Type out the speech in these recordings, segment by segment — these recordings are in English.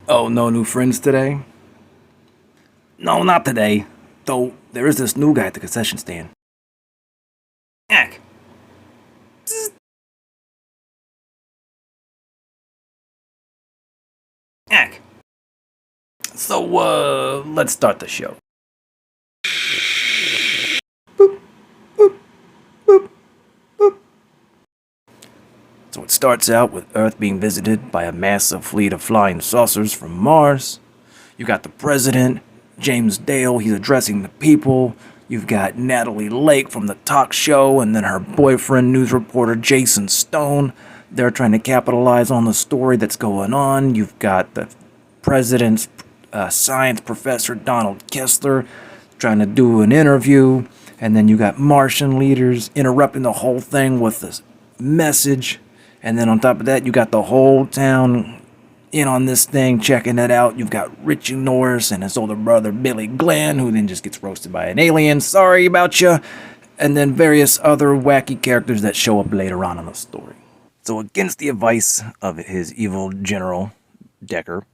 Oh, no new friends today? No, not today. Though there is this new guy at the concession stand. Ack. Ack. So, let's start the show. So it starts out with Earth being visited by a massive fleet of flying saucers from Mars. You got the president, James Dale, he's addressing the people. You've got Natalie Lake from the talk show, and then her boyfriend, news reporter Jason Stone. They're trying to capitalize on the story that's going on. You've got the president's science professor, Donald Kessler, trying to do an interview. And then you got Martian leaders interrupting the whole thing with this message. And then on top of that, you got the whole town in on this thing, checking it out. You've got Richie Norris and his older brother, Billy Glenn, who then just gets roasted by an alien. Sorry about you. And then various other wacky characters that show up later on in the story. So against the advice of his evil general, Decker,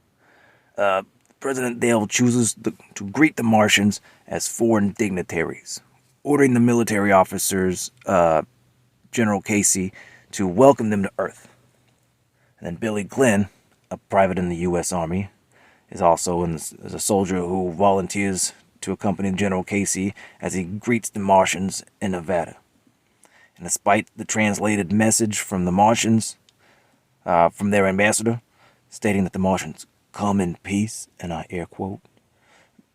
President Dale chooses to greet the Martians as foreign dignitaries, ordering the military officers, General Casey, to welcome them to Earth. And then Billy Glenn, a private in the U.S. Army, is also is a soldier who volunteers to accompany General Casey as he greets the Martians in Nevada. And despite the translated message from the Martians, from their ambassador, stating that the Martians come in peace, and I air quote,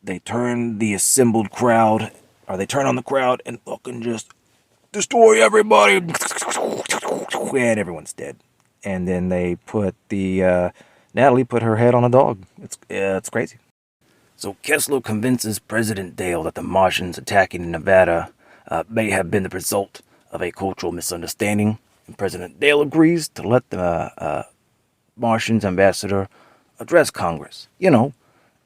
they turn on the crowd and fucking just destroy everybody, and everyone's dead. And then they put Natalie put her head on a dog. It's crazy. So Kessler convinces President Dale that the Martians attacking Nevada may have been the result of a cultural misunderstanding, and President Dale agrees to let the Martians ambassador address Congress.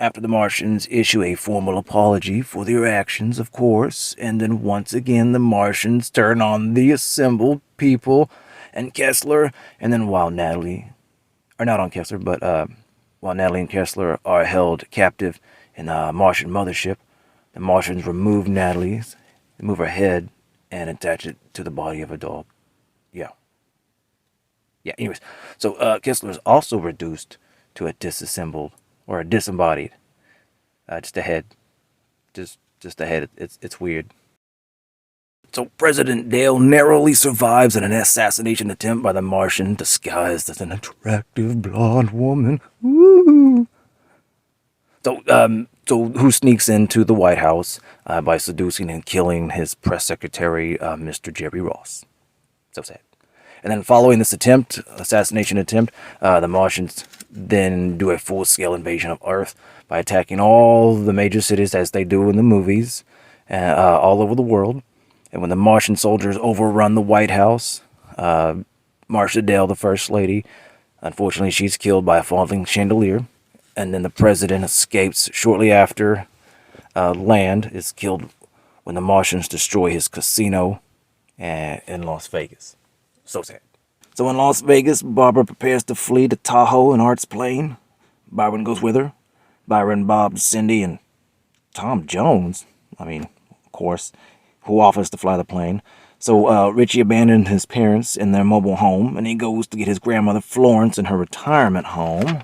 After the Martians issue a formal apology for their actions, of course, and then once again the Martians turn on the assembled people and Kessler, and then while Natalie and Kessler are held captive in a Martian mothership, the Martians remove her head, and attach it to the body of a dog. Yeah. Anyways, so Kessler is also reduced to a disassembled or a disembodied, just a head, just a head. It's weird. So President Dale narrowly survives an assassination attempt by the Martian disguised as an attractive blonde woman. Woo! So who sneaks into the White House by seducing and killing his press secretary, Mr. Jerry Ross. So sad. And then following this assassination attempt, the Martians then do a full-scale invasion of Earth by attacking all the major cities as they do in the movies, all over the world. And when the Martian soldiers overrun the White House, Marcia Dale, the First Lady, unfortunately she's killed by a falling chandelier. And then the president escapes shortly after. Land is killed when the Martians destroy his casino in Las Vegas. So sad. So in Las Vegas, Barbara prepares to flee to Tahoe in Art's plane. Byron goes with her. Byron, Bob, Cindy, and Tom Jones, of course, who offers to fly the plane. So Richie abandoned his parents in their mobile home, and he goes to get his grandmother Florence in her retirement home.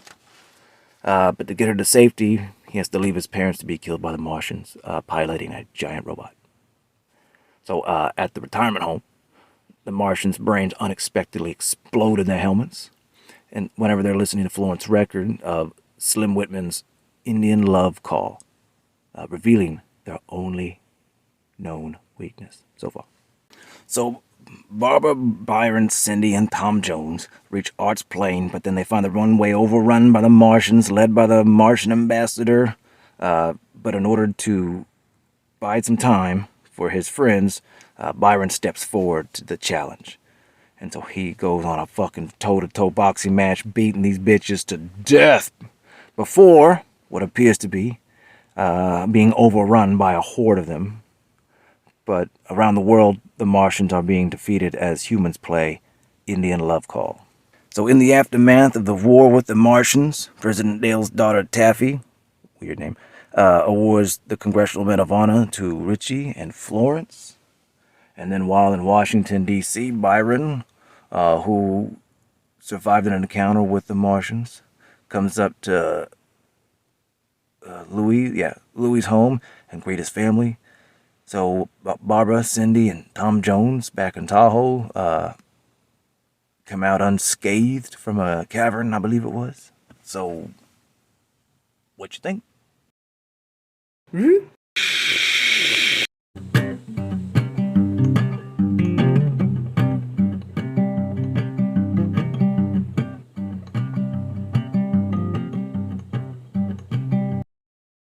But to get her to safety, he has to leave his parents to be killed by the Martians, piloting a giant robot. So at the retirement home, the Martians' brains unexpectedly explode in their helmets. And whenever they're listening to Florence's record of Slim Whitman's Indian Love Call, revealing their only known weakness so far. So Barbara, Byron, Cindy, and Tom Jones reach Art's plane, but then they find the runway overrun by the Martians, led by the Martian ambassador. But in order to bide some time for his friends, Byron steps forward to the challenge. until he goes on a fucking toe-to-toe boxing match, beating these bitches to death before what appears to be being overrun by a horde of them. But around the world, the Martians are being defeated as humans play Indian Love Call. So in the aftermath of the war with the Martians, President Dale's daughter Taffy, weird name, awards the Congressional Medal of Honor to Richie and Florence. And then while in Washington, D.C., Byron, who survived an encounter with the Martians, comes up to Louis' home and greet his family. So Barbara, Cindy, and Tom Jones back in Tahoe come out unscathed from a cavern, I believe it was. So, what you think?